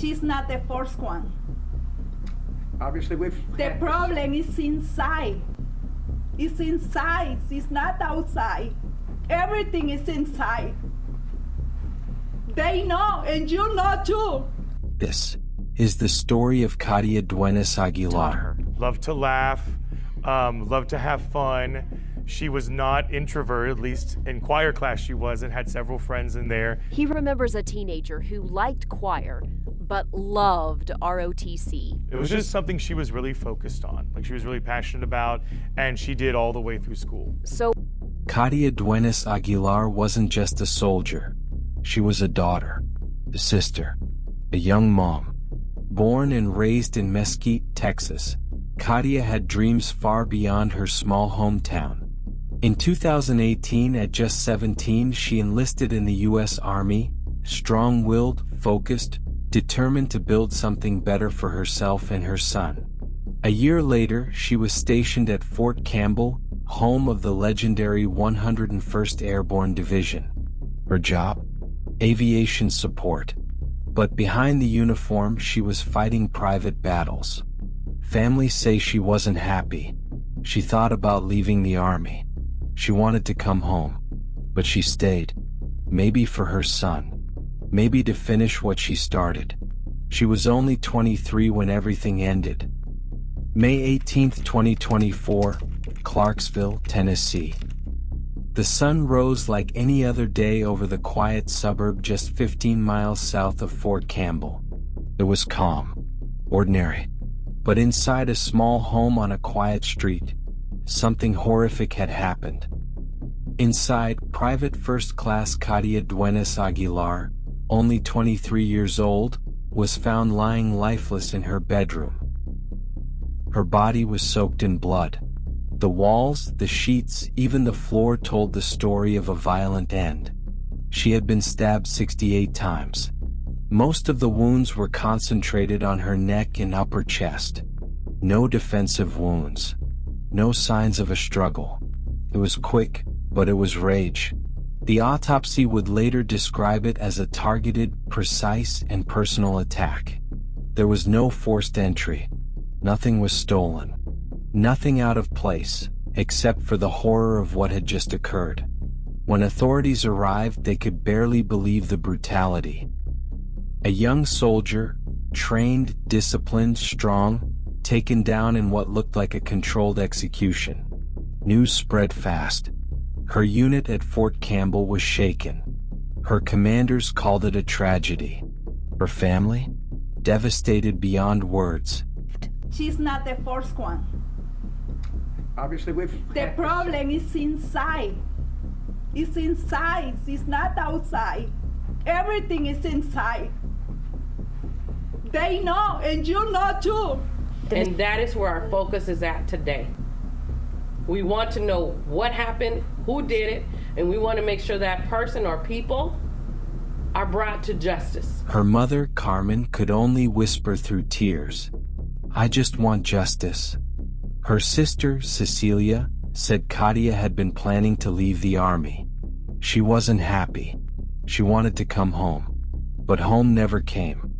She's not the first one. Obviously, The problem is inside. It's inside. It's not outside. Everything is inside. They know, and you know too. This is the story of Katia Dueñas Aguilar. Loved to laugh, loved to have fun. She was not introverted, at least in choir class she was, and had several friends in there. He remembers a teenager who liked choir, but loved ROTC. It was just something she was really focused on, like she was really passionate about, and she did all the way through school. So Katia Dueñas Aguilar wasn't just a soldier. She was a daughter, a sister, a young mom. Born and raised in Mesquite, Texas, Katia had dreams far beyond her small hometown. In 2018, at just 17, she enlisted in the U.S. Army, strong-willed, focused, determined to build something better for herself and her son. A year later, she was stationed at Fort Campbell, home of the legendary 101st Airborne Division. Her job? Aviation support. But behind the uniform, she was fighting private battles. Families say she wasn't happy. She thought about leaving the Army. She wanted to come home. But she stayed. Maybe for her son. Maybe to finish what she started. She was only 23 when everything ended. May 18, 2024, Clarksville, Tennessee. The sun rose like any other day over the quiet suburb just 15 miles south of Fort Campbell. It was calm, ordinary. But inside a small home on a quiet street, something horrific had happened. Inside, Private First Class Katia Dueñas Aguilar, only 23 years old, was found lying lifeless in her bedroom. Her body was soaked in blood. The walls, the sheets, even the floor told the story of a violent end. She had been stabbed 68 times. Most of the wounds were concentrated on her neck and upper chest. No defensive wounds. No signs of a struggle. It was quick, but it was rage. The autopsy would later describe it as a targeted, precise, and personal attack. There was no forced entry. Nothing was stolen. Nothing out of place, except for the horror of what had just occurred. When authorities arrived, they could barely believe the brutality. A young soldier, trained, disciplined, strong, taken down in what looked like a controlled execution. News spread fast. Her unit at Fort Campbell was shaken. Her commanders called it a tragedy. Her family? Devastated beyond words. She's not the first one. Obviously, The problem is inside. It's inside. It's not outside. Everything is inside. They know, and you know too. And that is where our focus is at today. We want to know what happened, who did it, and we want to make sure that person or people are brought to justice. Her mother, Carmen, could only whisper through tears, "I just want justice." Her sister, Cecilia, said Katia had been planning to leave the Army. She wasn't happy. She wanted to come home. But home never came.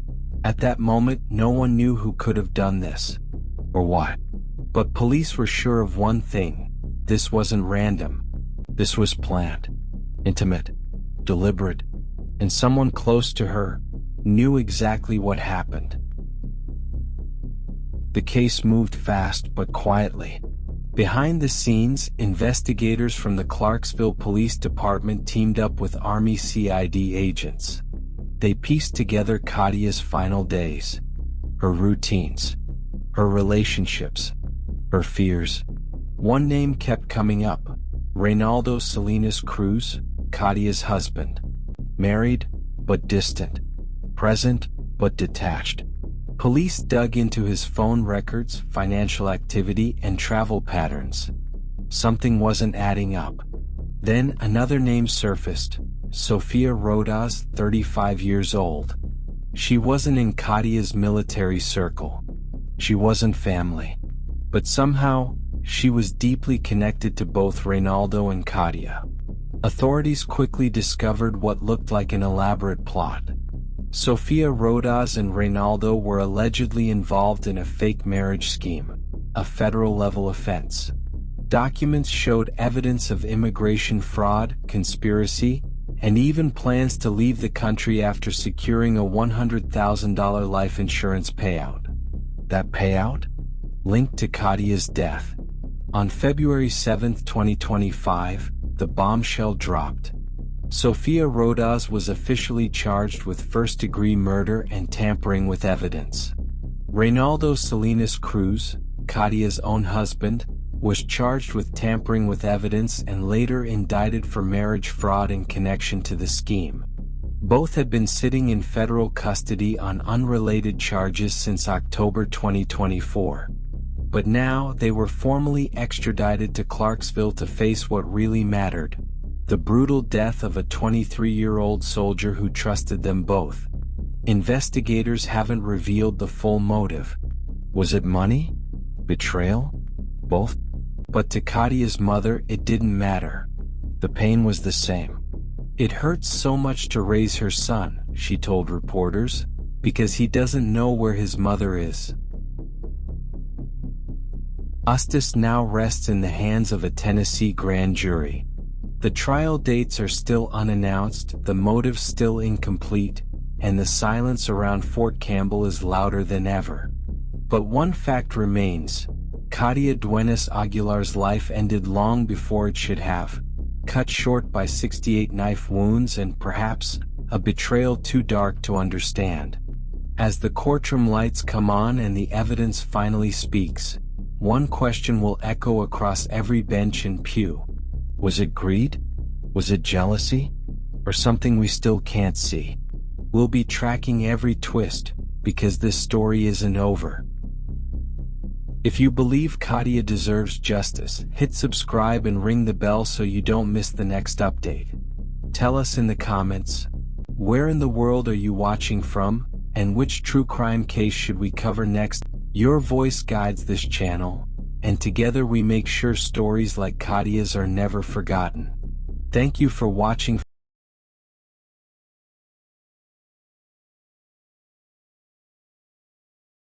At that moment, no one knew who could have done this. Or what. But police were sure of one thing. This wasn't random. This was planned. Intimate. Deliberate. And someone close to her knew exactly what happened. The case moved fast but quietly. Behind the scenes, investigators from the Clarksville Police Department teamed up with Army CID agents. They pieced together Katia's final days, her routines, her relationships, her fears. One name kept coming up: Reynaldo Salinas Cruz, Katia's husband. Married, but distant. Present, but detached. Police dug into his phone records, financial activity, and travel patterns. Something wasn't adding up. Then another name surfaced: Sofia Rodas, 35 years old. She wasn't in Katia's military circle. She wasn't family. But somehow, she was deeply connected to both Reynaldo and Katia. Authorities quickly discovered what looked like an elaborate plot. Sofia Rodas and Reynaldo were allegedly involved in a fake marriage scheme, a federal-level offense. Documents showed evidence of immigration fraud, conspiracy, and even plans to leave the country after securing a $100,000 life insurance payout. That payout? Linked to Katia's death. On February 7, 2025, the bombshell dropped. Sofia Rodas was officially charged with first-degree murder and tampering with evidence. Reynaldo Salinas Cruz, Katia's own husband, was charged with tampering with evidence and later indicted for marriage fraud in connection to the scheme. Both had been sitting in federal custody on unrelated charges since October 2024. But now they were formally extradited to Clarksville to face what really mattered: the brutal death of a 23-year-old soldier who trusted them both. Investigators haven't revealed the full motive. Was it money? Betrayal? Both? But to Katia's mother, it didn't matter. The pain was the same. "It hurts so much to raise her son," she told reporters, "because he doesn't know where his mother is." Justice now rests in the hands of a Tennessee grand jury. The trial dates are still unannounced, the motives still incomplete, and the silence around Fort Campbell is louder than ever. But one fact remains: Katia Dueñas Aguilar's life ended long before it should have, cut short by 68 knife wounds and perhaps a betrayal too dark to understand. As the courtroom lights come on and the evidence finally speaks, one question will echo across every bench and pew. Was it greed? Was it jealousy? Or something we still can't see? We'll be tracking every twist, because this story isn't over. If you believe Katia deserves justice, hit subscribe and ring the bell so you don't miss the next update. Tell us in the comments, where in the world are you watching from, and which true crime case should we cover next? Your voice guides this channel, and together we make sure stories like Katia's are never forgotten. Thank you for watching.